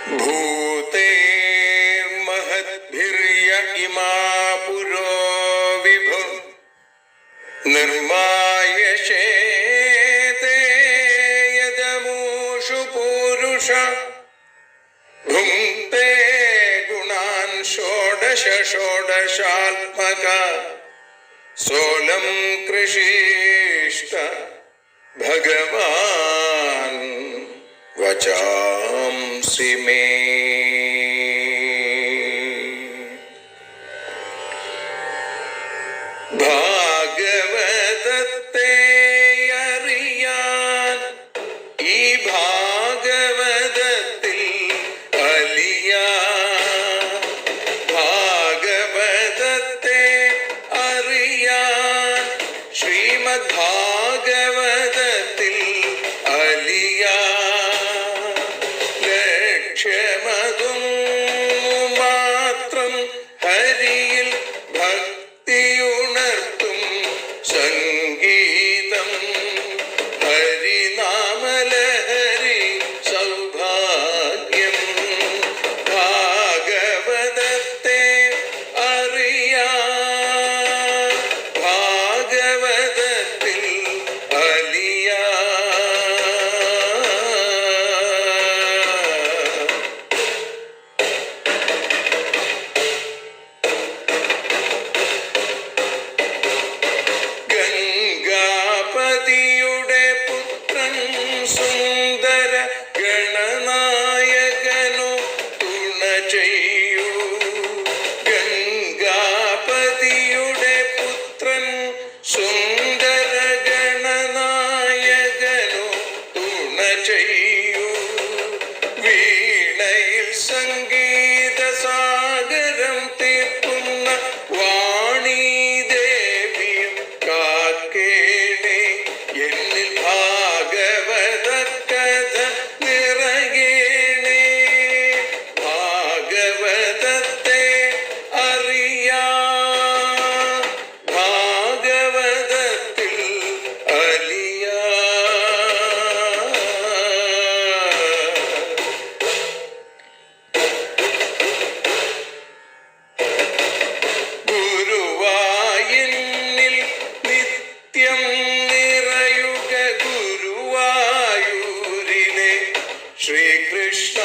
ഭൂതേ മഹദ്ഭിര്യ ഇമാ പുരോ വിഭു നിർമായശേതേ യദമൂഷു പൂരുഷ ഭുങ്ക്തേ ഗുണാൻ ഷോഡശ ഷോഡശാത്മക സോലം കൃഷിഷ്ട ഭഗവാൻ വചാംസി മേ. ഭാഗവതത്തെ അറിയാൻ ഈ ഭാഗവതത്തിൽ അലിയാൻ, ഭാഗവതത്തെ അറിയാൻ ശ്രീമദ് ഭാഗവതത്തിൽ അലിയാൻ. ലക്ഷ്യമതും മാത്രം ഹരിയിൽ ഭക്തിയുണർത്തും സംഗീതം ഹരിനാമലഹരി സൗഭാഗ്യം. ഭാഗവതത്തെ അറിയാൻ ഭാഗവതത്തിൽ അലിയാൻ. ഗംഗാപതിയുടെ പുത്രൻ സുന്ദര ഗണനായകനു തുണ ചെയ്യൂ. ഗംഗാപതിയുടെ പുത്രൻ സുന്ദര ഗണനായകനു തുണ ചെയ്യൂ. വീണയിൽ സംഗീത സാഗരം തീർക്കുന്ന വാണീദേവിയും കാക്കേണേ. എന്നിൽ ഭാഗവത കഥ നിറയേണേ. ഭാഗവതത്തെ അറിയാൻ ഭാഗവതത്തിൽ അലിയാൻ. ഗുരുവായൂരിൽ നിത്യം നിറയുക ഗുരുവായൂരിലെ ശ്രീകൃഷ്ണ.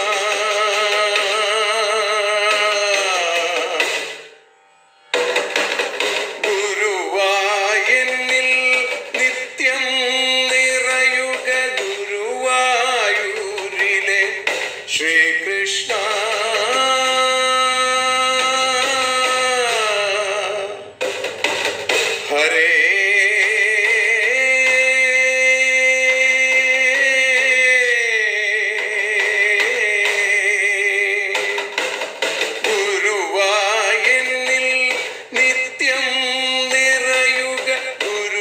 ഗുരുവായൂരിൽ നിത്യം നിറയുക ഗുരുവായൂരിലെ ശ്രീകൃഷ്ണ. ഹരേ ഗുരുവായൂരിൽ നിത്യം നിറയുക ഗുരുവായൂരിലെ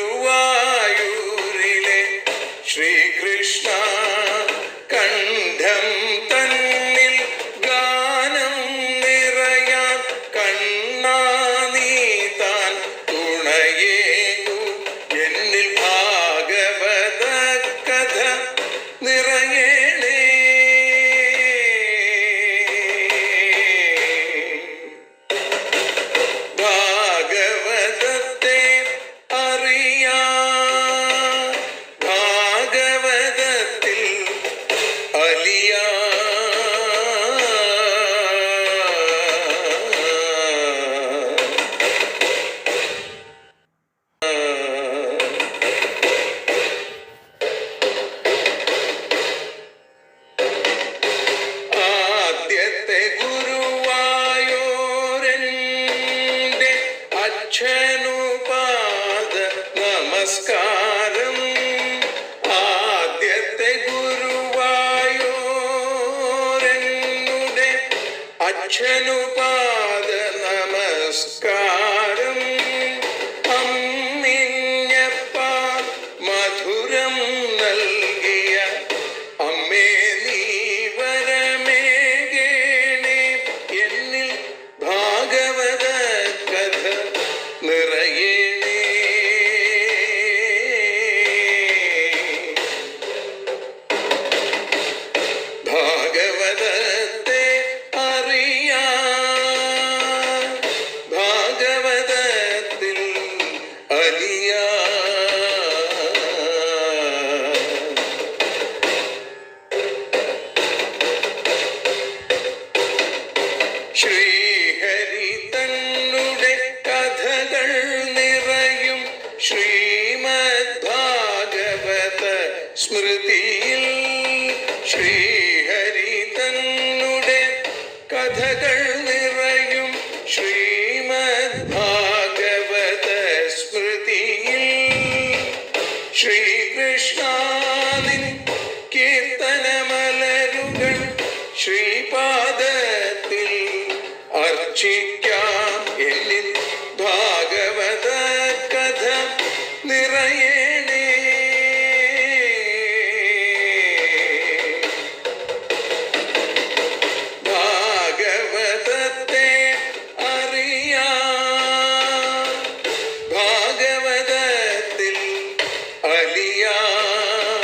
ശ്രീകൃഷ്ണ. കണ്ഠം തന്നിൽ ഗാനം നിറയാൻ കണ്ണാ നീ താൻ തുണയേകൂ. എന്നിൽ ഭാഗവത കഥ നിറയേണേ. ഭാഗവതത്തെ അറിയാൻ ഭാഗവതത്തിൽ അലിയാൻ. ആദ്യത്തെ ഗുരുവായൂരന്റെ അച്ഛനുപാദ നമസ്കാരം. ആദ്യത്തെ ഗുരുവായൂരനുടെ അച്ഛനുപാദ നമസ്കാരം. അമ്മിഞ്ഞപ്പാൽ മധുരം നൽകിയ അമ്മേ നീ വരമേകേണേ. എന്നിൽ ഭാഗവത കഥ നിറയേണേ. ഭാഗവതത്തെ കഥകൾ നിറയും ശ്രീമദ് ഭാഗവത സ്മൃതിയിൽ ശ്രീകൃഷ്ണാനിൻ കീർത്തനമലരുകൾ ശ്രീപാദത്തിൽ അർച്ചിക്കാം. എന്നിൽ ഭാഗവത കഥ നിറയേണേ. ഭാഗവതത്തെ അറിയാം, ഭാഗവതത്തിൽ അലിയാം.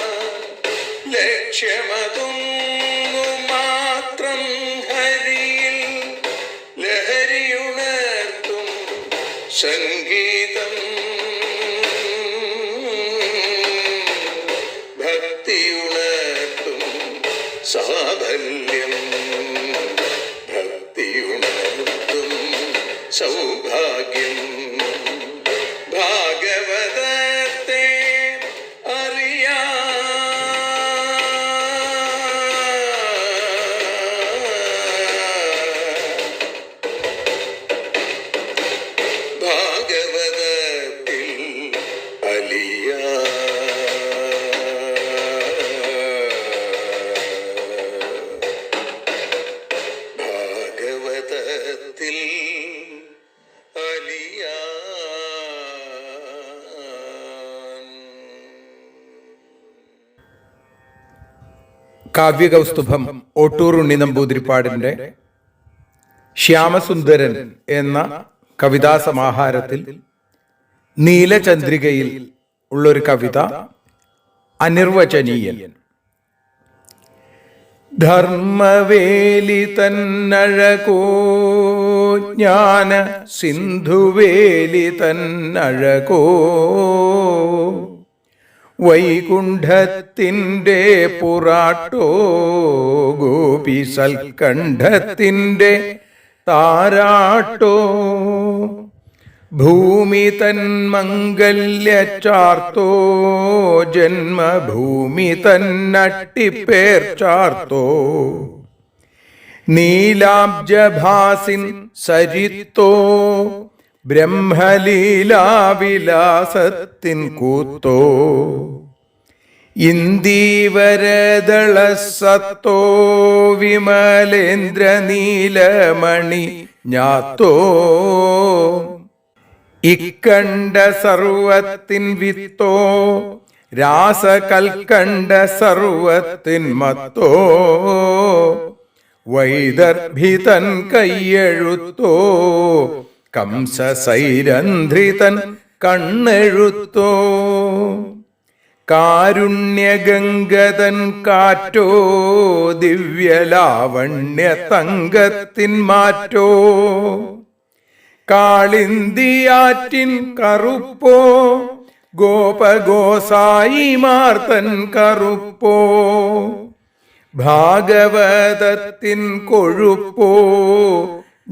ലക്ഷ്യമതൊന്നു മാത്രം ഹരിയിൽ ലഹരിയുണർത്തും സംഗീതം. ഭക്തിയുണർത്തും സാഫല്യം, ഭക്തിയുണർത്തും സൗഭാഗ്യം. ഭാഗവതത്തെ അറിയാം, ഭാഗവതത്തിൽ അലിയാം. ഭാഗവതത്തിൽ കാവ്യകൗസ്തുഭം ഓട്ടൂർ ഉണ്ണി നമ്പൂതിരിപ്പാടിന്റെ ശ്യാമസുന്ദരൻ എന്ന കവിതാസമാഹാരത്തിൽ നീലചന്ദ്രികയിൽ ഉള്ളൊരു കവിത അനിർവചനീയൻ. ധർമ്മവേലി തന്നഴകോ ജ്ഞാന സിന്ധുവേലി തന്നഴകോ വൈകുണ്ഠത്തിൻ്റെ പുറാട്ടോ ഗോപി സൽക്കണ്ഠത്തിൻ്റെ താരാട്ടോ ഭൂമി തൻ മംഗല്യച്ചാർത്തോ ജന്മഭൂമി തന്നട്ടിപ്പേർ ചാർത്തോ നീലാബ്ജഭാസിൻ സരിത്തോ ബ്രഹ്മലീലാവിലാസത്തിൻ കൂത്തോ ഇന്ദീവരദളസത്തോ വിമലേന്ദ്രനീലമണി ഞാത്തോ ഇക്കണ്ട സർവത്തിൻ വിത്തോ രാസകൽക്കണ്ട സർവത്തിൻ മത്തോ വൈദർഭിതൻ കയ്യെഴുത്തോ കംസസൈരന്ധ്രിതൻ കണ്ണെഴുത്തോ കാരുണ്യഗംഗതൻ കാറ്റോ ദിവ്യലാവണ്യ തങ്കത്തിൻ മാറ്റോ കാളിന്തിയാറ്റിൻ കറുപ്പോ ഗോപഗോസായിമാർത്തൻ കറുപ്പോ ഭാഗവതത്തിൻ കൊഴുപ്പോ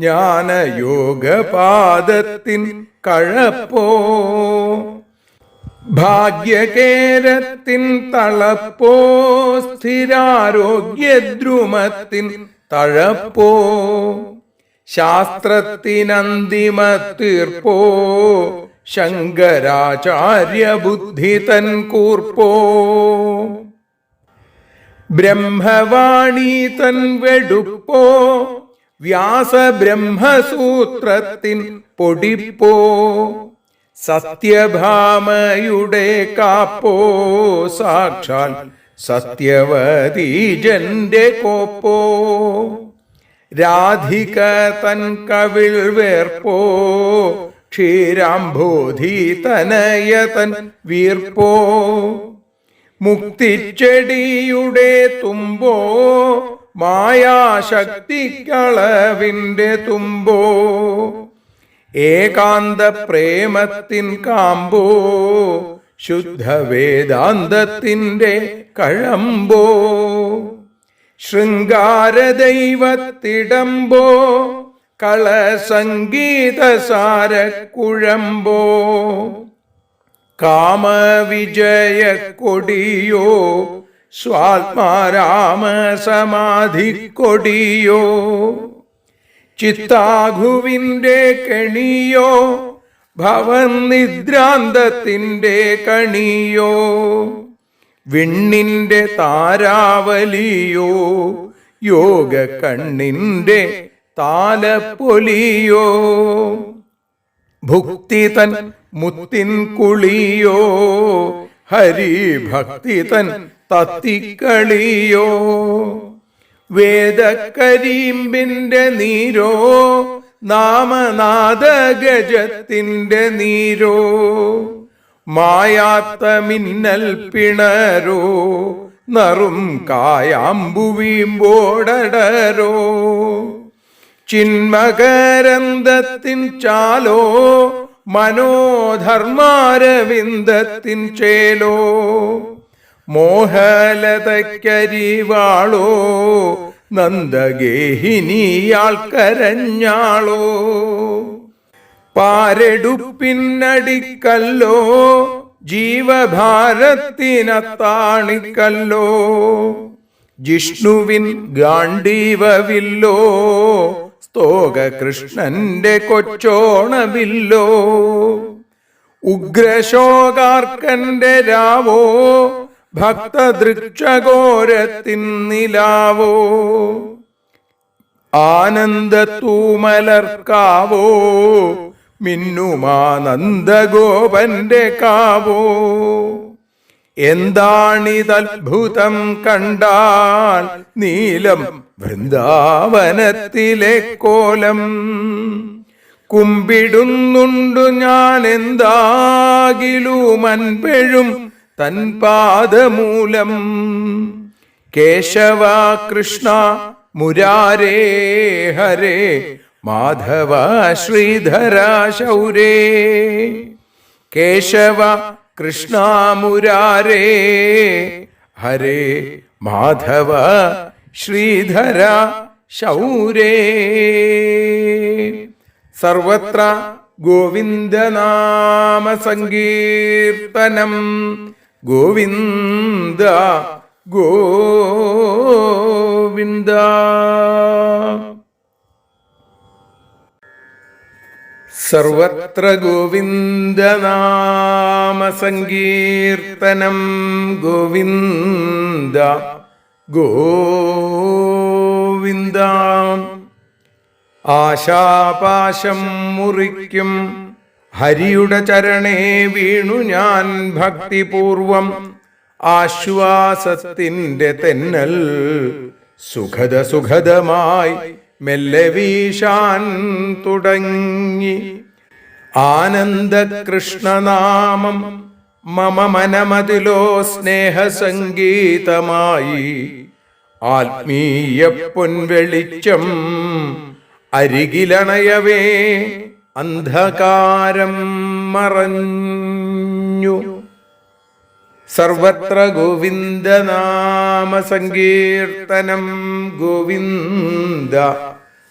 ജ്ഞാനയോഗപാദത്തിൻ കഴപ്പോ ഭാഗ്യകേരത്തിൻ തളപ്പോ സ്ഥിരാരോഗ്യദ്രുമത്തിൻ തഴപ്പോ ശാസ്ത്രത്തിനന്തിമത്തീർപ്പോ ശങ്കരാചാര്യബുദ്ധി തൻ കൂർപ്പോ ബ്രഹ്മവാണി തൻ വെടുപ്പോ വ്യാസബ്രഹ്മസൂത്രത്തിൻ പൊടിപ്പോ സത്യഭാമയുടെ കാപ്പോ സാക്ഷാൽ സത്യവതീജന്റെ കോപ്പോ രാധിക തൻ കവിൾ വേർപ്പോ ക്ഷീരാംബോധി തനയതൻ വീർപ്പോ മുക്തിച്ചെടിയുടെ തുമ്പോ മായാശക്തിക്കളവിൻ്റെ തുമ്പോ ഏകാന്ത പ്രേമത്തിൻ കാമ്പോ ശുദ്ധവേദാന്തത്തിൻ്റെ കഴമ്പോ ശൃംഗാരദൈവത്തിടമ്പോ കളസംഗീതസാരക്കുഴമ്പോ കാമവിജയക്കൊടിയോ സ്വാത്മാരാമസമാധിക്കൊടിയോ ചിത്താഘുവിൻ്റെ കെണിയോ ഭവനിദ്രാന്തത്തിൻ്റെ കണിയോ വിണ്ണിൻ്റെ താരാവലിയോ യോഗ കണ്ണിൻ്റെ താലപ്പൊലിയോ ഭുക്തി തൻ മുത്തിൻ കുളിയോ ഹരിഭക്തി തൻ തത്തിക്കളിയോ വേദക്കരിമ്പിൻ്റെ നീരോ നാമനാദഗജത്തിൻ്റെ നീരോ മായാത്ത മിന്നൽ പിണരോ നറും കായാമ്പുവീമ്പോടടരോ ചിന്മകരന്തത്തിൻ ചാലോ മനോധർമാരവിന്ദത്തിൻ ചേലോ മോഹലതക്കരിവാളോ നന്ദഗേഹിനിയാൾ കരഞ്ഞാളോ പാരെടുപ്പിന്നടിക്കല്ലോ ജീവഭാരത്തിനത്താണിക്കല്ലോ ജിഷ്ണുവിൻ ഗാണ്ഡീവവില്ലോ സ്തോക കൃഷ്ണന്റെ കൊച്ചോണവില്ലോ ഉഗ്രശോകാർക്കന്റെ രാവോ ഭക്തദൃക്ഷഘോരത്തിൻ നിലാവോ ആനന്ദത്തൂമലർക്കാവോ മിന്നുമാനന്ദഗോപന്റെ കാവോ എന്താണിതത്ഭുതം കണ്ടാൽ നീലം വൃന്ദാവനത്തിലെ കോലം കുമ്പിടുന്നുണ്ടു ഞാൻ എന്താകിലും അൻപെഴും തൻ പാദമൂലം കേശവ കൃഷ്ണ മുരാരേ ഹരേ മാധവ ശ്രീധര ശൗരേ കേശവ കൃഷ്ണ മുരാരേ ഹരേ മാധവ ശ്രീധര ശൗരേ സർവത്ര ഗോവിന്ദനാമ സങ്കീർത്തനം ഗോവിന്ദ ഗോവിന്ദ. സർവത്ര ഗോവിന്ദനാമ സങ്കീർത്തനം ഗോവിന്ദ ഗോവിന്ദ. ആശാപാശം മുറിക്കും ഹരിയുടെ ചരണേ വീണു ഞാൻ ഭക്തിപൂർവം ആശ്വാസത്തിൻ്റെ തെന്നൽ സുഖദമായി മെല്ലെ വീശാൻ തുടങ്ങി. ആനന്ദകൃഷ്ണനാമം മമ മനമതിലോ സ്നേഹസംഗീതമായി ആത്മീയ പൊൻവെളിച്ചം അരികിലണയവേ അന്ധകാരം മറഞ്ഞു. സർവത്ര ഗോവിന്ദനാമ സങ്കീർത്തനം ഗോവിന്ദ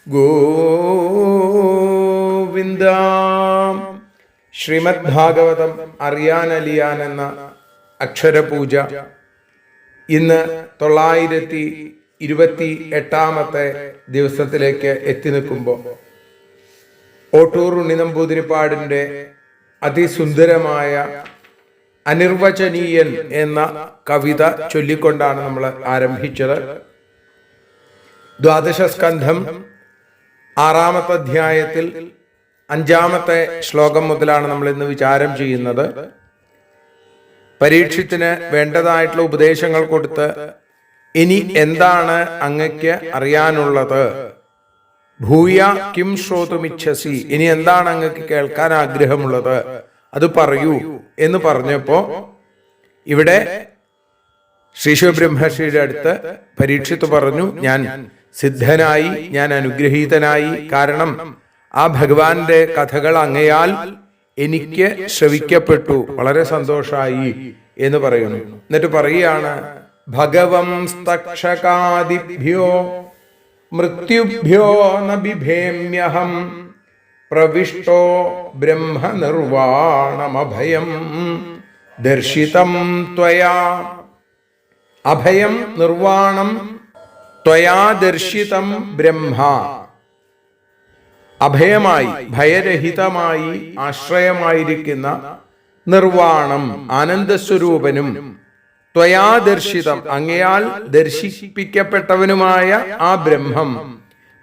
ഗോവിന്ദ. ശ്രീമദ് ഭാഗവതം അറിയാനലിയാൻ എന്ന അക്ഷരപൂജ ഇന്ന് 928 ദിവസത്തിലേക്ക് എത്തി നിൽക്കുമ്പോൾ ഓട്ടൂർ ഉണ്ണിനമ്പൂതിരിപ്പാടിൻ്റെ അതിസുന്ദരമായ അനിർവചനീയൻ എന്ന കവിത ചൊല്ലിക്കൊണ്ടാണ് നമ്മൾ ആരംഭിച്ചത്. 12 സ്കന്ധം 6-ാമത്തെ അധ്യായത്തിൽ 5-ാമത്തെ ശ്ലോകം മുതലാണ് നമ്മൾ ഇന്ന് വിചാരം ചെയ്യുന്നത്. പരീക്ഷത്തിന് വേണ്ടതായിട്ടുള്ള ഉപദേശങ്ങൾ കൊടുത്ത് ഇനി എന്താണ് അങ്ങയ്ക്ക് അറിയാനുള്ളത്, ഭൂയ കിം ശ്രോതുമിച്ഛസി, ഇനി എന്താണ് അങ്ങക്ക് കേൾക്കാൻ ആഗ്രഹമുള്ളത് അത് പറയൂ എന്ന് പറഞ്ഞപ്പോ ഇവിടെ ശ്രീ ശിവബ്രഹ്മർഷിയുടെ അടുത്ത് പരീക്ഷിത്ത് പറഞ്ഞു, ഞാൻ സിദ്ധനായി, ഞാൻ അനുഗ്രഹീതനായി. കാരണം ആ ഭഗവാന്റെ കഥകൾ അങ്ങയാൽ എനിക്ക് ശ്രവിക്കപ്പെട്ടു, വളരെ സന്തോഷായി എന്ന് പറയുന്നു. എന്നിട്ട് പറയുകയാണ്, ഭഗവംസ്തക്ഷകാദിഭ്യോ മൃത്യുഭ്യോ ന ബിഭേമ്യഹം പ്രവിഷ്ടോ ബ്രഹ്മനിർവാണമഭയം ദർശിതം ത്വയാ. അഭയം നിർവാണം ത്വയാ ദർശിതം ബ്രഹ്മ. അഭയമായി ഭയരഹിതമായി ആശ്രയമായിരിക്കുന്ന നിർവാണം ആനന്ദസ്വരൂപനും ത്വയാ ദർശിതം അങ്ങയാൽ ദർശിപ്പിക്കപ്പെട്ടവനുമായ ആ ബ്രഹ്മം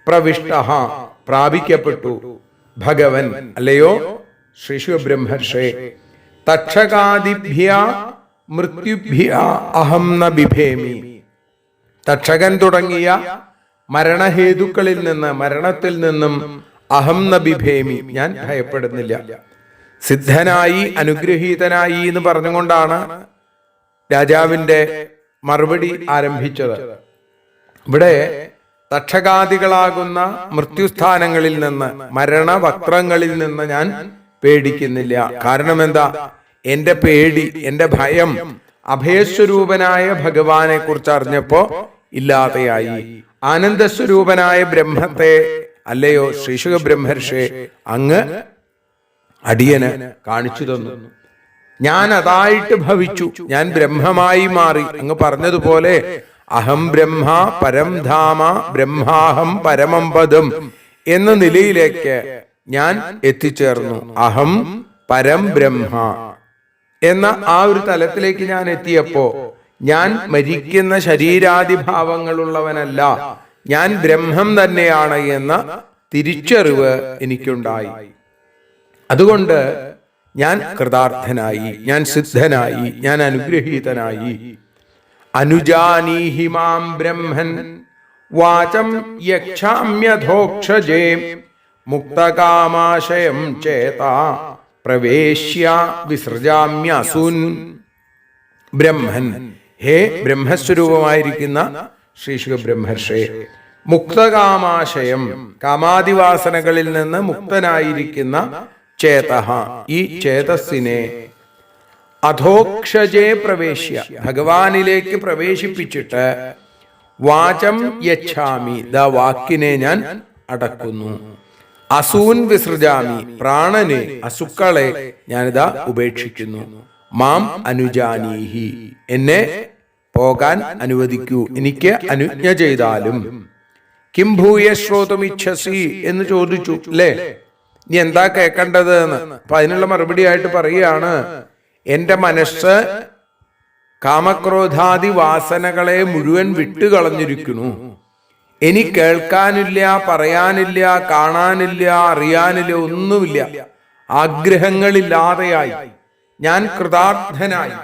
പ്രവിഷ്ട പ്രാപിക്കപ്പെട്ടു ഭഗവൻ അല്ലയോ ശ്രീ ശിവബ്രഹ്മർഷേ തക്ഷകാദിഭ്യ മൃത്യുഭ്യ അഹം ന ബിഭേമി. തക്ഷകൻ തുടങ്ങിയ മരണഹേതുക്കളിൽ നിന്ന് മരണത്തിൽ നിന്നും അഹം ന ബിഭേമി ഞാൻ ഭയപ്പെടുന്നില്ല. സിദ്ധനായി അനുഗ്രഹീതനായി എന്ന് പറഞ്ഞുകൊണ്ടാണ് രാജാവിന്റെ മറുപടി ആരംഭിച്ചത്. ഇവിടെ തക്ഷകാദികളാകുന്ന മൃത്യുസ്ഥാനങ്ങളിൽ നിന്ന് മരണവക്ത്രങ്ങളിൽ നിന്ന് ഞാൻ പേടിക്കുന്നില്ല. കാരണം എന്താ? എന്റെ പേടി, എന്റെ ഭയം അഭയസ്വരൂപനായ ഭഗവാനെ കുറിച്ച് അറിഞ്ഞപ്പോ ഇല്ലാതെയായി. ആനന്ദസ്വരൂപനായ ബ്രഹ്മത്തെ അല്ലയോ ശ്രീശുഖ ബ്രഹ്മർഷേ അങ്ങ് അടിയന് കാണിച്ചു തന്നു. ഞാൻ അതായിട്ട് ഭവിച്ചു, ഞാൻ ബ്രഹ്മമായി മാറി. അങ്ങ് പറഞ്ഞതുപോലെ അഹം ബ്രഹ്മ പരം ധാമ ബ്രഹ്മാഹം പരമം പദം എന്ന നിലയിലേക്ക് ഞാൻ എത്തിച്ചേർന്നു. അഹം പരം ബ്രഹ്മ എന്ന ആ ഒരു തലത്തിലേക്ക് ഞാൻ എത്തിയപ്പോ ഞാൻ മരിക്കുന്ന ശരീരാദിഭാവങ്ങളുള്ളവനല്ല, ഞാൻ ബ്രഹ്മം തന്നെയാണ് എന്ന തിരിച്ചറിവ് എനിക്കുണ്ടായി. അതുകൊണ്ട് ഞാൻ കൃതാർത്ഥനായി, ഞാൻ സിദ്ധനായി, ഞാൻ അനുഗ്രഹീതനായി. അനുജാനീഹി മാം ബ്രഹ്മൻ വാചം യക്ഷാമ്യധോക്ഷജേ മുക്തകാമാശയം ചേതാ പ്രവേശ്യ വിസൃജാമ്യസൂൻ. ബ്രഹ്മൻ, ഹേ ബ്രഹ്മസ്വരൂപമായിരിക്കുന്ന ശ്രീ ശിവബ്രഹ്മർഷേ, മുക്തകാമാശയം കാമാദിവാസനകളിൽ നിന്ന് മുക്തനായിരിക്കുന്ന ചേതഃ ഈ ചേതസ്സിനെ അധോക്ഷജേ പ്രവേശ്യ ഭഗവാനിലേക്ക് പ്രവേശിപ്പിച്ചിട്ട് വാചം യച്ഛാമി വാക്കിനെ ഞാൻ അടക്കുന്നു. അസൂൻ വിസൃജാമി പ്രാണനെ അസുക്കളെ ഞാനിതാ ഉപേക്ഷിക്കുന്നു. മാം അനുജാനീഹി എന്നെ പോകാൻ അനുവദിക്കൂ, എനിക്ക് അനുജ്ഞ ചെയ്താലും. കിം ഭൂയ ശ്രോതുമിച്ഛസി എന്ന് ചോദിച്ചു അല്ലേ, ഇനി എന്താ കേൾക്കേണ്ടത് എന്ന്. അപ്പൊ അതിനുള്ള മറുപടി ആയിട്ട് പറയുകയാണ്, എന്റെ മനസ്സ് കാമക്രോധാദി വാസനകളെ മുഴുവൻ വിട്ടുകളഞ്ഞിരിക്കുന്നു. ഇനി കേൾക്കാനില്ല, പറയാനില്ല, കാണാനില്ല, അറിയാനില്ല, ഒന്നുമില്ല. ആഗ്രഹങ്ങളില്ലാതെയായി ഞാൻ കൃതാർത്ഥനായി.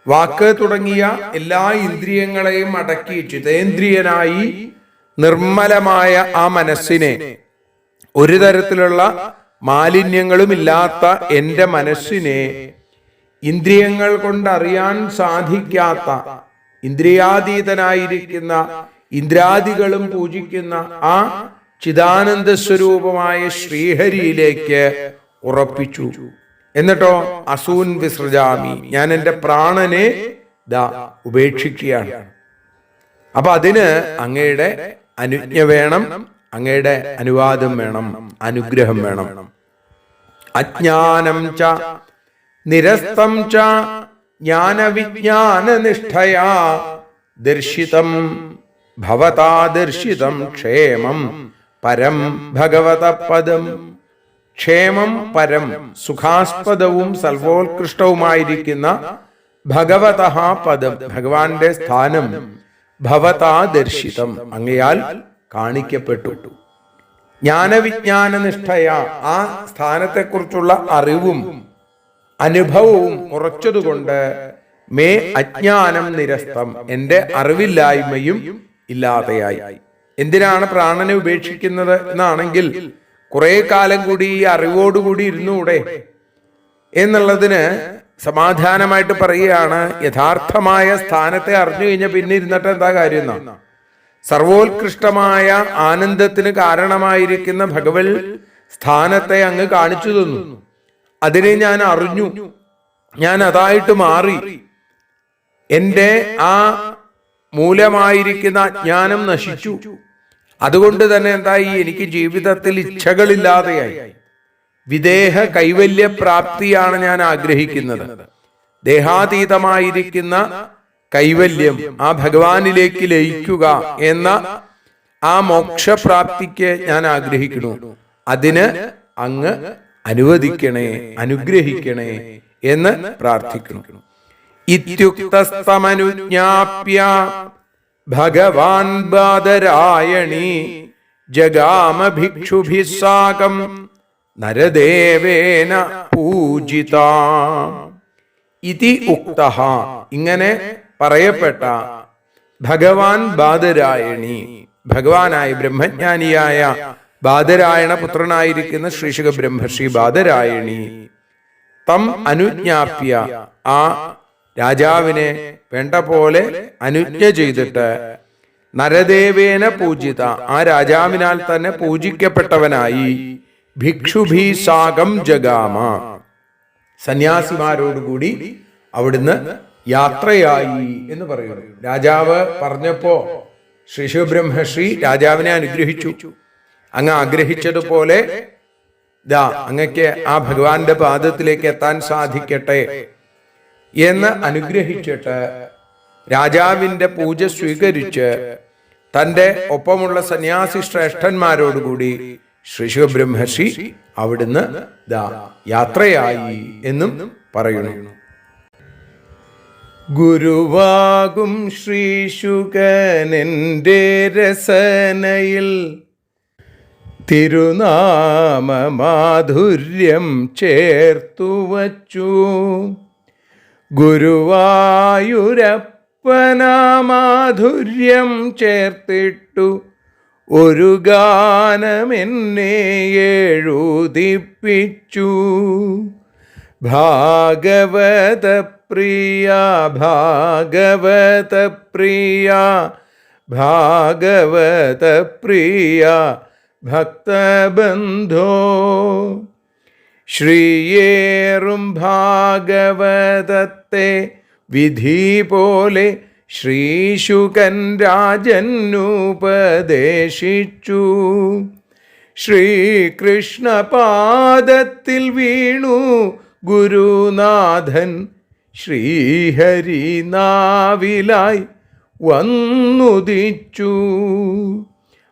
വാക്ക് തുടങ്ങിയ എല്ലാ ഇന്ദ്രിയങ്ങളെയും അടക്കി ചിതേന്ദ്രിയനായി നിർമ്മലമായ ആ മനസ്സിനെ, ഒരു തരത്തിലുള്ള മാലിന്യങ്ങളും ഇല്ലാത്ത എന്റെ മനസ്സിനെ ഇന്ദ്രിയങ്ങൾ കൊണ്ടറിയാൻ സാധിക്കാത്ത ഇന്ദ്രിയാതീതനായിരിക്കുന്ന ഇന്ദ്രാദികളും പൂജിക്കുന്ന ആ ചിദാനന്ദ സ്വരൂപമായ ശ്രീഹരിയിലേക്ക് ഉറപ്പിച്ചു. എന്നിട്ടോ അസൂൻ വിസൃജാമി ഞാൻ എന്റെ പ്രാണനെ ഉപേക്ഷിക്കുകയാണ്. അപ്പൊ അതിന് അങ്ങയുടെ അനുജ്ഞ വേണം, അങ്ങയുടെ അനുവാദം വേണം, അനുഗ്രഹം വേണം. അജ്ഞാനം ച നിരസ്തം ച ജ്ഞാനവിജ്ഞാന നിഷ്ഠയാ ദർശിതം ഭവതാ ദർശിതം ക്ഷേമം പരം ഭഗവത പദം. ക്ഷേമം പരം സുഖാസ്പദവും സർവോത്കൃഷ്ടവുമായിരിക്കുന്ന ഭഗവതഃ പദം ഭഗവാന്റെ സ്ഥാനം ഭവതാ ദർശിതം അങ്ങയാൽ കാണിക്കപ്പെട്ടു. ജ്ഞാനവിജ്ഞാന നിഷ്ഠയ ആ സ്ഥാനത്തെക്കുറിച്ചുള്ള അറിവും അനുഭവവും ഉറച്ചതുകൊണ്ട് മേ അജ്ഞാനം നിരസ്തം എന്റെ അറിവില്ലായ്മയും ഇല്ലാതെയായി. എന്തിനാണ് പ്രാണനെ ഉപേക്ഷിക്കുന്നത് എന്നാണെങ്കിൽ കുറെ കാലം കൂടി ഈ അറിവോടുകൂടി ഇരുന്നൂടെ എന്നുള്ളതിന് സമാധാനമായിട്ട് പറയുകയാണ്. യഥാർത്ഥമായ സ്ഥാനത്തെ അറിഞ്ഞു കഴിഞ്ഞാൽ പിന്നെ ഇരുന്നിട്ട് എന്താ കാര്യം എന്നാ? സർവോത്കൃഷ്ടമായ ആനന്ദത്തിന് കാരണമായിരിക്കുന്ന ഭഗവത് സ്ഥാനത്തെ അങ്ങ് കാണിച്ചു തന്നു. അതിനെ ഞാൻ അറിഞ്ഞു, ഞാൻ അതായിട്ട് മാറി. എന്റെ ആ മൂലമായിരിക്കുന്ന അജ്ഞാനം നശിച്ചു. അതുകൊണ്ട് തന്നെ എന്തായി? എനിക്ക് ജീവിതത്തിൽ ഇച്ഛകളില്ലാതെയായി. വിദേഹ കൈവല്യ പ്രാപ്തിയാണ് ഞാൻ ആഗ്രഹിക്കുന്നത്. ദേഹാതീതമായിരിക്കുന്ന കൈവല്യം, ആ ഭഗവാനിലേക്ക് ലയിക്കുക എന്ന ആ മോക്ഷപ്രാപ്തിക്ക് ഞാൻ ആഗ്രഹിക്കുന്നു, അതിന് അങ്ങ് അനുവദിക്കണേ, അനുഗ്രഹിക്കണേ എന്ന് പ്രാർത്ഥിക്കുന്നു. ഇത്യുക്തസ്തമനുജ്ഞാപ്യ ഭഗവാൻ ബാദരായണി ജഗാമ ഭിക്ഷുഭിः സാകം നരദേവേന പൂജിത. ഇതി ഉക്തഃ, ഇങ്ങനെ പറയപ്പെട്ട ഭഗവാൻ ബാദരായണി, ഭഗവാനായ ബ്രഹ്മജ്ഞാനിയായ ബാദരായണ പുത്രനായിരിക്കുന്ന ശ്രീശുക ബ്രഹ്മർഷി ബാദരായണി തം അനുജ്ഞാപ്യ, ആ രാജാവിനെ വേണ്ട പോലെ അനുജ്ഞ ചെയ്തിട്ട് നരദേവേന പൂജിത, ആ രാജാവിനാൽ തന്നെ പൂജിക്കപ്പെട്ടവനായി ഭിക്ഷുഭീ സാകം ജഗാമ, സന്യാസിമാരോടുകൂടി അവിടുന്ന് യാത്രയായി എന്ന് പറയുന്നു. രാജാവ് പറഞ്ഞപ്പോ ശ്രീ ശിവബ്രഹ്മശ്രീ രാജാവിനെ അനുഗ്രഹിച്ചു. അങ്ങ് ആഗ്രഹിച്ചതുപോലെ അങ്ങക്ക് ആ ഭഗവാന്റെ പാദത്തിലേക്ക് എത്താൻ സാധിക്കട്ടെ എന്ന് അനുഗ്രഹിച്ചിട്ട് രാജാവിന്റെ പൂജ സ്വീകരിച്ച് തന്റെ ഒപ്പമുള്ള സന്യാസി ശ്രേഷ്ഠന്മാരോടുകൂടി ശ്രീ ശിവബ്രഹ്മർഷി അവിടുന്ന് യാത്രയായി എന്നും പറയുന്നു. ഗുരുവാകും ശ്രീശുകനെന്റെ രസനയിൽ തിരുനാമമാധുര്യം ചേർത്തുവച്ചു. ഗുരുവായൂരപ്പനാമാധുര്യം ചേർത്തിട്ടു ഒരു ഗാനമെന്നെ എഴുതിപ്പിച്ചു. ഭാഗവത പ്രിയ ഭാഗവത പ്രിയ ഭാഗവത പ്രിയ ഭക്തബന്ധോ, ശ്രീയേറും ഭാഗവതത്തെ വിധി പോലെ ശ്രീശുകൻ രാജനുപദേശിച്ചു. ശ്രീകൃഷ്ണപാദത്തിൽ വീണു ഗുരുനാഥൻ, ശ്രീഹരിനാവിലായി വന്നുദിച്ചു.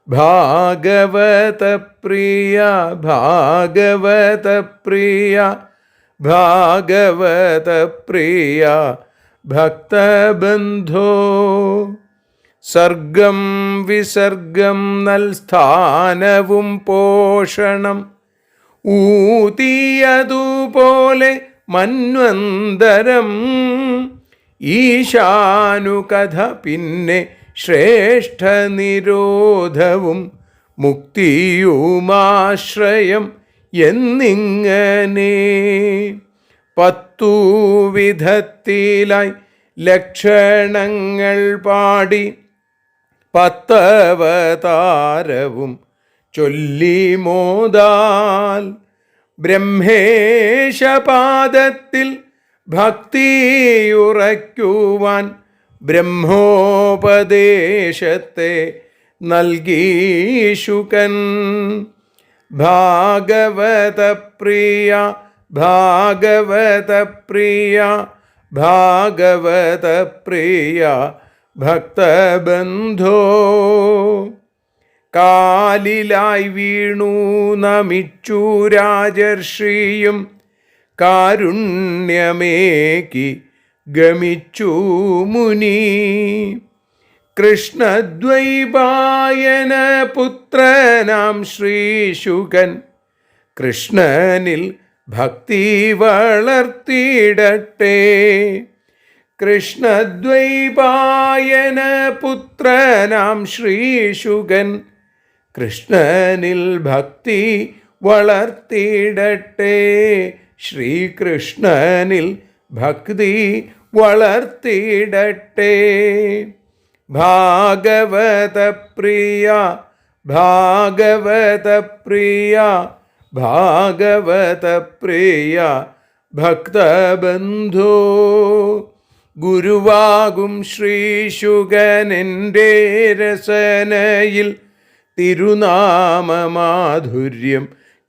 ഭാഗവത പ്രിയ ഭാഗവത പ്രിയ ഭാഗവത പ്രിയ ഭക്തബന്ധോ, സർഗം വിസർഗം നൽസ്ഥാനവും പോഷണം ഊതിയതുപോലെ മന്വന്തരം. ഈശാനുകഥ പിന്നെ ശ്രേഷ്ഠ നിരോധവും മുക്തിയുമാശ്രയം എന്നിങ്ങനെ 10 വിധത്തിലായി ലക്ഷണങ്ങൾ പാടി 10 അവതാരവും ചൊല്ലി മോദാൽ. ബ്രഹ്മേശപാദത്തിൽ ഭക്തിയുറയ്ക്കുവാൻ ബ്രഹ്മോപദേശത്തെ നൽകീശുകൻ. ഭാഗവത പ്രിയ ഭാഗവത പ്രിയ ഭാഗവത പ്രിയ ഭക്തബന്ധോ, കാലിലായി വീണു നമിച്ചു രാജർഷിയും കാരുണ്യമേകി ഗമിച്ചു മുനി. കൃഷ്ണദ്വൈപായന പുത്രനാം ശ്രീശുകൻ കൃഷ്ണനിൽ ഭക്തി വളർത്തിയിടട്ടെ. കൃഷ്ണദ്വൈപായന പുത്രനാം ശ്രീശുകൻ കൃഷ്ണനിൽ ഭക്തി വളർത്തിയിടട്ടെ. ശ്രീകൃഷ്ണനിൽ ഭക്തി വളർത്തിയിടട്ടെ. ഭാഗവത പ്രിയ ഭാഗവത പ്രിയ ഭാഗവത പ്രിയ ഭക്തബന്ധോ, ഗുരുവാകും ശ്രീശുകനെൻ്റെ രസനയിൽ തിരുനാമമാധുര്യം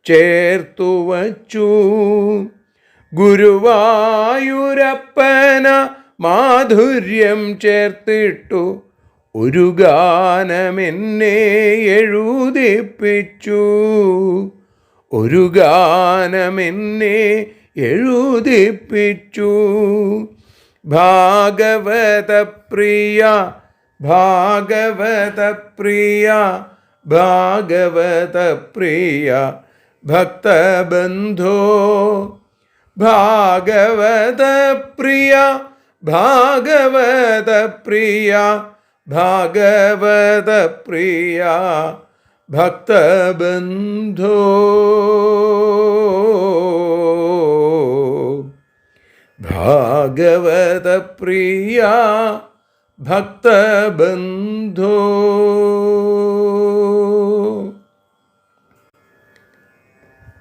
ചേർത്തുവച്ചു. ഗുരുവായൂരപ്പന മാധുര്യം ചേർത്തിട്ടു ഒരു ഗാനമെന്നെ എഴുതിപ്പിച്ചു, ഒരു ഗാനമെന്നെ എഴുതിപ്പിച്ചു. ഭാഗവതപ്രിയ ഭാഗവതപ്രിയ ഭാഗവതപ്രിയ ഭക്തബന്ധോ, ഭാഗവതപ്രിയ ഭാഗവതപ്രിയ ഭാഗവതപ്രിയ ഭക്തബന്ധോ. ഭാഗവതപ്രിയ ഭക്തബന്ധോ.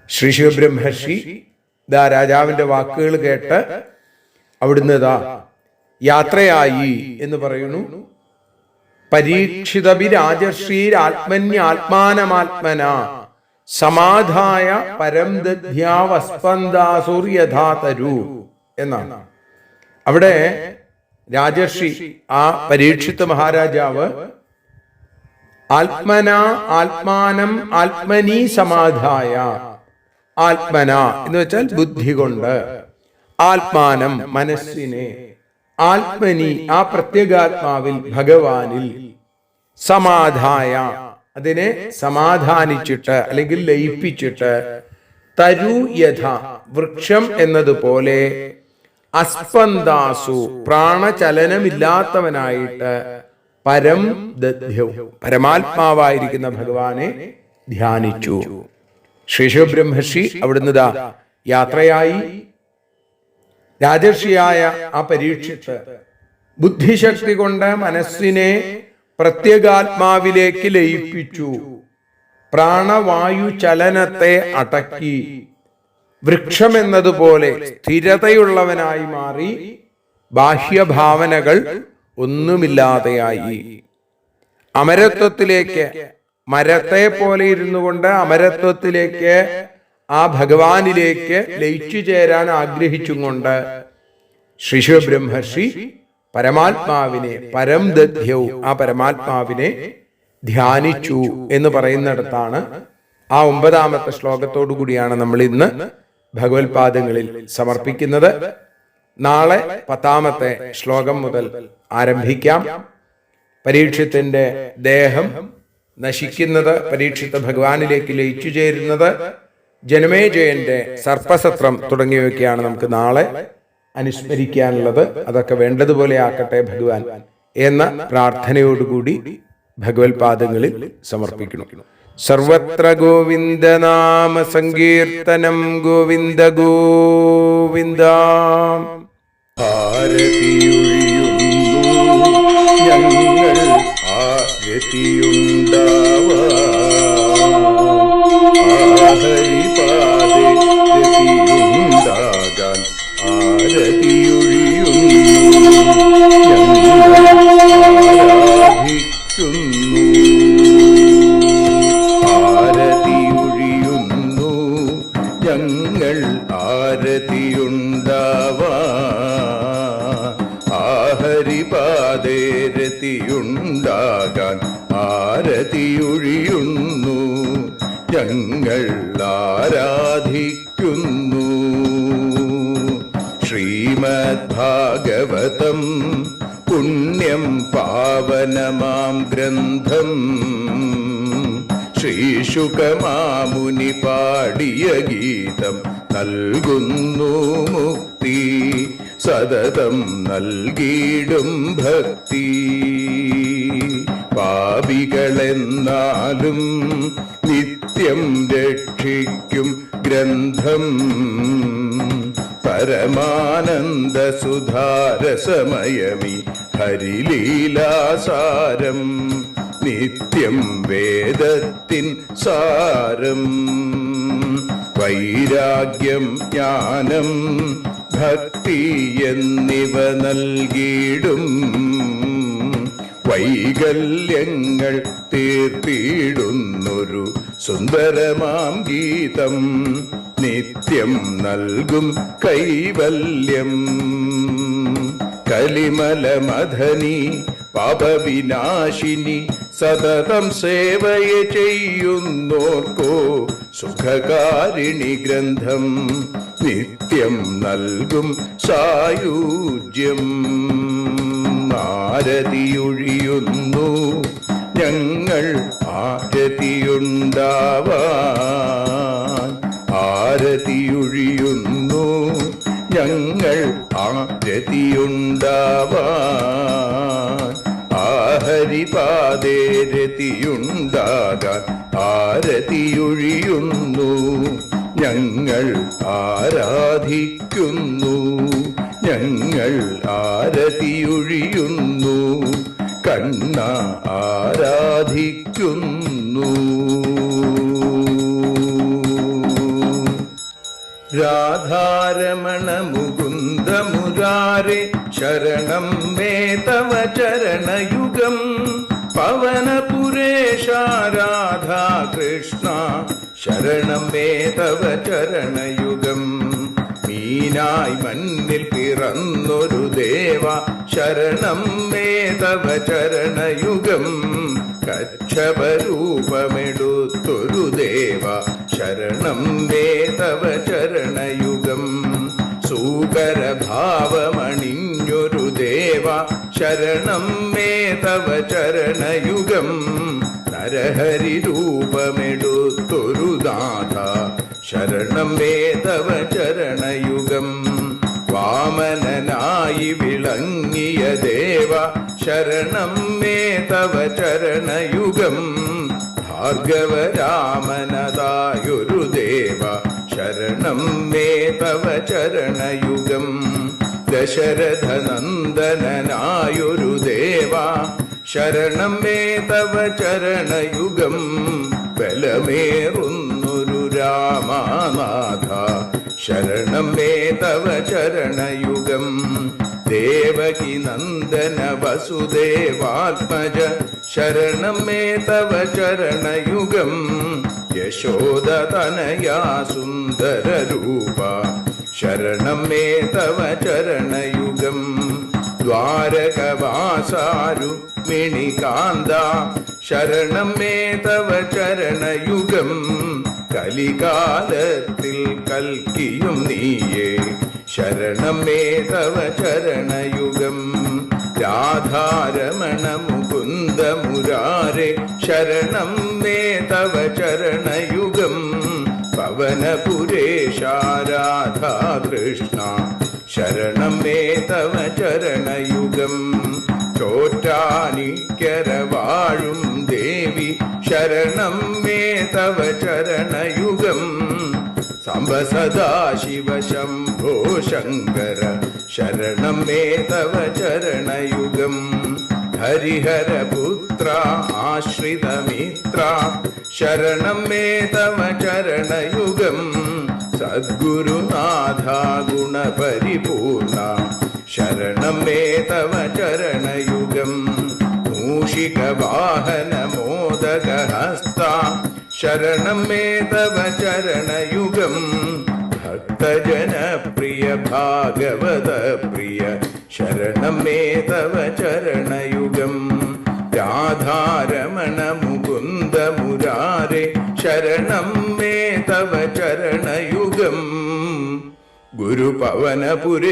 ശ്രീ ശിവബ്രഹ്മർഷി രാജാവിൻ്റെ വാക്കുകൾ കേട്ട് അവിടുന്ന് യാത്രയായി എന്ന് പറയുന്നു. പരീക്ഷിതഭി രാജർഷീരാത്മന്യാത്മാനമാത്മന സമാധായ പരം ദധ്യാവസ്പന്ദാസുര്യഥാതരു എന്നാണ്. അവിടെ രാജർഷി, ആ പരീക്ഷിത് മഹാരാജാവ് ആത്മന ആത്മാനം ആത്മനി സമാധായ, ആത്മന എന്ന് വെച്ചാൽ ബുദ്ധി കൊണ്ട്, ആത്മാനം മനസ്സിനെ, ആത്മനി ആ പ്രത്യേകാത്മാവിൽ ഭഗവാനിൽ, സമാധായ അതിനെ സമാധാനിച്ചിട്ട് അല്ലെങ്കിൽ ലയിപ്പിച്ചിട്ട്, തരു യഥ വൃക്ഷം എന്നതുപോലെ, അസ്പന്ദാസു പ്രാണചലനമില്ലാത്തവനായിട്ട്, പരം ദധ്യവും പരമാത്മാവായിരിക്കുന്ന ഭഗവാനെ ധ്യാനിച്ചു. ശ്രീ ശിവബ്രഹ്മർഷി അവിടുന്ന് യാത്രയായി. രാജർഷിയായ ആ പരീക്ഷിത്ത് ബുദ്ധിശക്തി കൊണ്ട് മനസ്സിനെ പ്രത്യേകാത്മാവിലേക്ക് ലയിപ്പിച്ചു, പ്രാണവായു ചലനത്തെ അടക്കി, വൃക്ഷം എന്നതുപോലെ സ്ഥിരതയുള്ളവനായി മാറി, ബാഹ്യഭാവനകൾ ഒന്നുമില്ലാതെയായി. അമരത്വത്തിലേക്ക്, മരത്തെ പോലെ ഇരുന്നു കൊണ്ട് അമരത്വത്തിലേക്ക്, ആ ഭഗവാനിലേക്ക് ലയിച്ചു ചേരാൻ ആഗ്രഹിച്ചും കൊണ്ട് ശ്രീ ശിവബ്രഹ്മർഷി പരമാത്മാവിനെ, പരം ദധ്യവും ആ പരമാത്മാവിനെ ധ്യാനിച്ചു എന്ന് പറയുന്നിടത്താണ് ആ 9ാമത്തെ ശ്ലോകത്തോടു കൂടിയാണ് നമ്മൾ ഇന്ന് ഭഗവത്പാദങ്ങളിൽ സമർപ്പിക്കുന്നത്. നാളെ 10ാമത്തെ ശ്ലോകം മുതൽ ആരംഭിക്കാം. പരീക്ഷത്തിന്റെ ദേഹം നശിക്കുന്നത്, പരീക്ഷിത ഭഗവാനിലേക്ക് ലയിച്ചു ചേരുന്നത്, ജനമേജയന്റെ സർപ്പസത്രം തുടങ്ങിയവയൊക്കെയാണ് നമുക്ക് നാളെ അനുസ്മരിക്കാനുള്ളത്. അതൊക്കെ വേണ്ടതുപോലെ ആക്കട്ടെ ഭഗവാൻ എന്ന പ്രാർത്ഥനയോടുകൂടി ഭഗവത്പാദങ്ങളിൽ സമർപ്പിക്കുന്നു. സർവത്ര ഗോവിന്ദ നാമ സങ്കീർത്തനം, ഗോവിന്ദ ഗോവിന്ദ. ഞങ്ങൾ ഹരിപാദേ രതിയുണ്ടാകാൻ ആരതിയൊഴിയുന്നു, ഞങ്ങൾ ആരതിയുണ്ടാവാൻ ഹരിപാദേ രതിയുണ്ടാകാൻ ആരതിയൊഴിയുന്നു, ഞങ്ങൾ ആരാധിക്കുന്നു. ശ്രീമദ് ഭാഗവതം പുണ്യം പാവനമാം ഗ്രന്ഥം, ശ്രീശുകമാമുനി പാടിയ ഗീതം നൽകുന്നു മുക്തി, സതതം നൽകിയിടും ഭക്തി. പാപികളെന്നാലും നിത്യം രക്ഷിക്കും ഗ്രന്ഥം, പരമാനന്ദ സുധാരസമയമി ഹരിലീലാസാരം, നിത്യം വേദത്തിൻ സാരം. വൈരാഗ്യം ജ്ഞാനം ഭക്തി എന്നിവ നൽകിയിടും, വൈകല്യങ്ങൾ തീർത്തിടുന്നൊരു സുന്ദരമാം ഗീതം, നിത്യം നൽകും കൈവല്യം. കലിമലമഥനി പാപവിനാശിനി സതതം സേവയെ ചെയ്യുന്നോർക്കോ സുഖകാരിണി ഗ്രന്ഥം നിത്യം നൽകും സായുജ്യം. ആരതിയൊഴിയുന്നു ഞങ്ങൾ ആരതിയുണ്ടാവാൻ, ആരതിയൊഴിയുന്നു ഞങ്ങൾ ആരതിയുണ്ടാവാൻ. ആഹരിപാദേ രതിയുണ്ടാകാൻ ആരതിയൊഴിയുന്നു ഞങ്ങൾ ആരാധിക്കുന്നു, ഞങ്ങൾ ആരതിയൊഴിയുന്നു കണ്ണ ആരാധിക്കുന്നു. രാധാരമണ മുകുന്ദ മുരാരെ ശരണം മേ തവ ചരണയുഗം. പവനപുരേശ രാധാ കൃഷ്ണ ശരണം മേ തവ ചരണയുഗം. മീനായി മണ്ണിൽ പിറന്നൊരു ദേവ ശരണം മേ തവ ചരണയുഗം. കച്ഛപരൂപമെടുത്തൊരു ദേവ ശരണം മേ തവ ചരണയുഗം. സൂകരഭാവമണിഞ്ഞൊരു ദേവ ശരണം മേ തവ ചരണയുഗം. നരഹരി രൂപമെടുത്തൊരു നാഥ ശരണം മേ തവ ചരണയുഗം. വാമനനായി വിളങ്ങിയ ദേവ ശരണം മേ തവ ചരണയുഗം. ഭാർഗവരാമനതായൊരു ദേവ ശരണം മേ തവ ചരണയുഗം. ദശരഥനന്ദനായൊരു ദേവ ശരണം മേ തവ ചരണയുഗം. ബലമേറുന്നൊരു രാമനാഥ ശരണം മേ തവ ചരണയുഗം. ദേവകി നന്ദന വസുദേവാത്മജ ശരണം മേ തവ ചരണയുഗം. യശോദതനയാ സുന്ദര രൂപ ശരണം മേ തവ ചരണയുഗം. ദ്വാരകവാസാരുക്മിണികാന്ത ശരണം മേ തവ ചരണയുഗം. കലികാലത്തിൽ കൽക്കിയും നീയേ ശരണം മേ തവ ചരണയുഗം. രാധാരമണ മുകുന്ദ മുരാരെ ശരണം മേ തവ ചരണയുഗം. പവനപുരേശ രാധാ കൃഷ്ണ ശരണം മേ തവ ചരണയുഗം. ചോറ്റാനിക്കര വാഴും ദേവി ശരണം മേ തവ ചരണയുഗം. സാംബ സദാശിവ ശംഭോ ശങ്കര ശരണം മേ തവ ചരണയുഗം. ഹരിഹരപുത്ര ആശ്രിതമിത്ര ശരണം മേ തവ ചരണയുഗം. സദ്ഗുരുനാഥ ഗുണപരിപൂർണ ശരണം മേ തവ ചരണയുഗം. മൂഷിക വാഹന മോദകഹസ്ത ശരണം മേ തവ ചരണയുഗം. ഭക്തജനപ്രിയ ഭാഗവത പ്രിയ ശരണം മേ തവ ചരണയുഗം. രാധാരമണ മുകുന്ദ മുരാരെ ശരണം മേ തവ ചരണയുഗം. ഗുരുപവനപുരേശ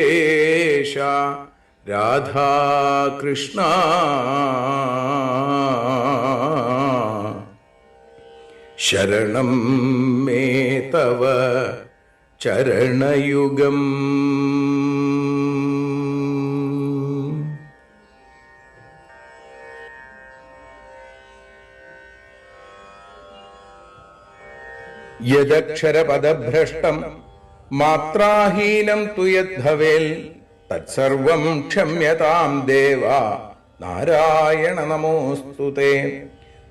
രാധാകൃഷ്ണ ശരണം മേ തവ ചരണയുഗം. യദക്ഷരപദഭ്രഷ്ടം മാത്രാഹീനം തു യദ്ഭവേൽ തത്സർവം ക്ഷമ്യതാം ദേവ നാരായണ നമോസ്തുതേ.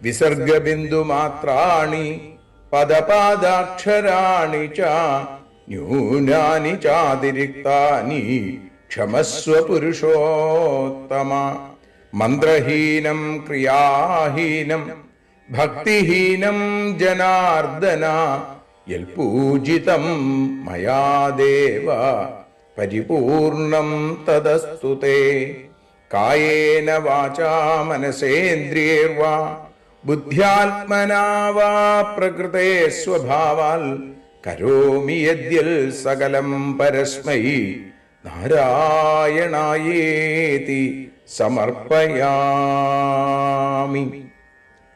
വിസർഗബിന്ദുമാത്രാണി പദപാദാക്ഷരാണി ച ന്യൂനാനി ചാതിരിക്താനി ക്ഷമസ്വ പുരുഷോത്തമ. മന്ത്രഹീനം ക്രിയാഹീനം ഭക്തിഹീനം ജനാർദ്ദന യൽപൂജിതം മയാ ദേവ പരിപൂർണം തദസ്തു തേ. കായേന വാചാ മനസേന്ദ്രിയൈർവാ ബുദ്ധ്യാത്മനാ വാ പ്രകൃതേ സ്വഭാവാൽ കരോമി യദ്യൽ സകലം പരസ്മൈ നാരായണായേതി സമർപ്പയാമി.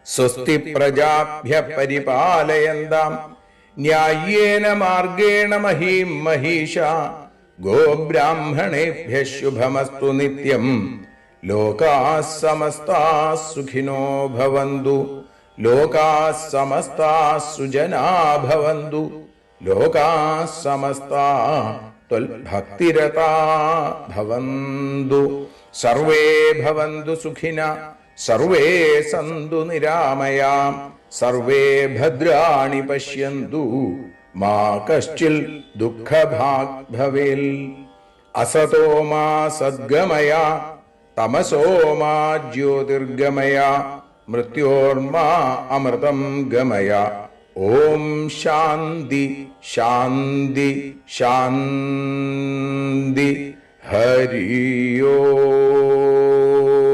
സ്വസ്തി പ്രജാഭ്യ പരിപാലയന്താം ന്യായേന മാർഗേണ മഹീം മഹീഷാ. ഗോബ്രാഹ്മണേഭ്യ ശുഭമസ്തു നിത്യം. ലോകാഃ സമസ്താഃ സുഖിനോ ഭവന്തു. ലോകാഃ സമസ്താഃ സുജനാ ഭവന്തു. ലോകാഃ സമസ്താഃ ത്വൽഭക്തിരതാ ഭവന്തു. സർവേ ഭവന്തു സുഖിനഃ സർവേ സന്തു നിരാമയാം. സർവേ ഭദ്രാണി പശ്യന്തു മാ കശ്ചിൽ ദുഃഖഭാഗ് ഭവേൽ. അസതോ മാ സദ്ഗമയ തമസോ മാ ജ്യോതിർഗമയ മൃത്യോർമാ അമൃതം ഗമയ. ഓം ശാന്തി ശാന്തി ശാന്തി. ഹരി ഓം.